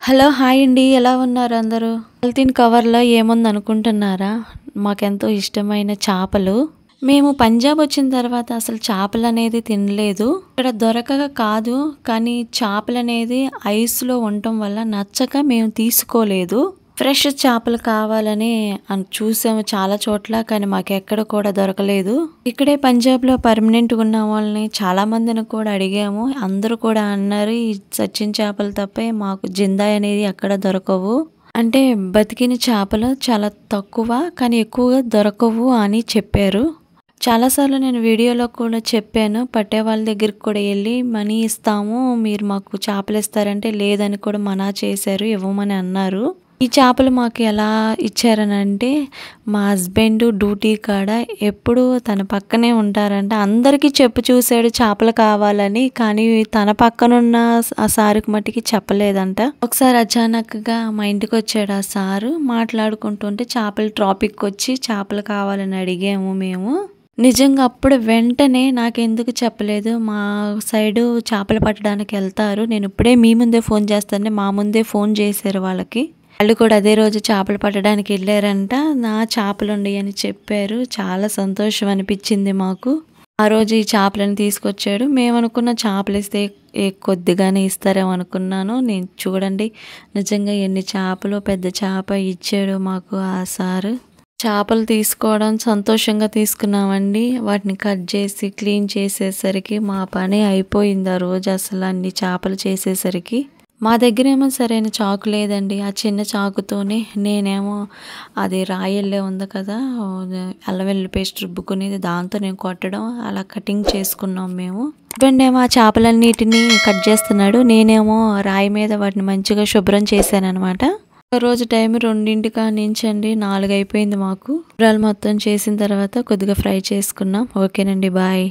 Hello! Hi అండి. ఎలా ఉన్నారు అందరూ? పాలిథీన్ కవర్‌లో ఏముందనుకుంటున్నారా? మాకెంతో ఇష్టమైన చేపలు. మేము పంజాబ్ వచ్చిన తర్వాత అసలు చేపలనేది తినలేదు. ఇక్కడ దొరకక కాదు, కానీ చేపలనేది ఐస్‌లో ఉండటం వల్ల నచ్చక మేము తీసుకోలేదు. ఫ్రెష్ చేపలు కావాలని చూసాము చాలా చోట్ల, కానీ మాకెక్కడ కూడా దొరకలేదు. ఇక్కడే పంజాబ్‌లో పర్మనెంట్‌గా ఉన్న వాళ్ళని చాలా మందిని కూడా అడిగాము. అందరూ కూడా అన్నారు, ఈ సచిన చేపలు తప్పే మాకు జిందాయి అనేది ఎక్కడ దొరకవు. అంటే బతికిన చేపలు చాలా తక్కువ, కానీ ఎక్కువగా దొరకవు అని చెప్పారు. చాలాసార్లు నేను వీడియోలో కూడా చెప్పాను. పట్టే వాళ్ళ దగ్గరికి కూడా వెళ్ళి మనీ ఇస్తాము, మీరు మాకు చేపలు ఇస్తారంటే లేదని కూడా మనా చేశారు, ఇవ్వమని అన్నారు. ఈ చేపలు మాకు ఎలా ఇచ్చారనంటే, మా హస్బెండ్ డ్యూటీ కాడ ఎప్పుడు తన పక్కనే ఉంటారంట. అందరికీ చెప్పి చూసాడు చేపలు కావాలని, కానీ తన పక్కనున్న ఆ సారుకి మట్టికి చెప్పలేదంట. ఒకసారి అచానక్గా మా ఇంటికి వచ్చాడు ఆ సారు. మాట్లాడుకుంటుంటే చేపల ట్రాపిక్ వచ్చి చేపలు కావాలని అడిగాము మేము. నిజంగా అప్పుడు వెంటనే నాకెందుకు చెప్పలేదు, మా సైడు చేపలు పట్టడానికి వెళ్తారు, నేను ఇప్పుడే మీ ముందే ఫోన్ చేస్తానని మా ముందే ఫోన్ చేశారు వాళ్ళకి. వాళ్ళు కూడా అదే రోజు చేపలు పట్టడానికి వెళ్ళారంట. నా చేపలు ఉన్నాయి అని చెప్పారు. చాలా సంతోషం అనిపించింది మాకు. ఆ రోజు ఈ చేపలను తీసుకొచ్చాడు. మేము అనుకున్న చేపలు ఇస్తే కొద్దిగానే ఇస్తారేమో అనుకున్నాను. నేను చూడండి, నిజంగా ఎన్ని చేపలు, పెద్ద చేప ఇచ్చాడు మాకు ఆ సారు. చేపలు తీసుకోవడం సంతోషంగా తీసుకున్నామండి. వాటిని కట్ చేసి క్లీన్ చేసేసరికి మా పని అయిపోయింది ఆ రోజు. అసలు అన్ని చేపలు చేసేసరికి మా దగ్గరేమో సరైన చాకు లేదండి. ఆ చిన్న చాకుతోనే నేనేమో అది రాయల్లే ఉంది కదా, అల్లం వెల్లుల్లి పేస్ట్ రుబ్బుకునేది, దాంతో నేను కొట్టడం అలా కటింగ్ చేసుకున్నాం మేము. హస్బెండ్ ఏమో ఆ చేపలన్నిటిని కట్ చేస్తున్నాడు, నేనేమో రాయి మీద వాటిని మంచిగా శుభ్రం చేశాననమాట. రోజు టైం 2 కానించండి 4 అయిపోయింది మాకు. కూరలు మొత్తం చేసిన తర్వాత కొద్దిగా ఫ్రై చేసుకున్నాం. ఓకేనండి, బాయ్.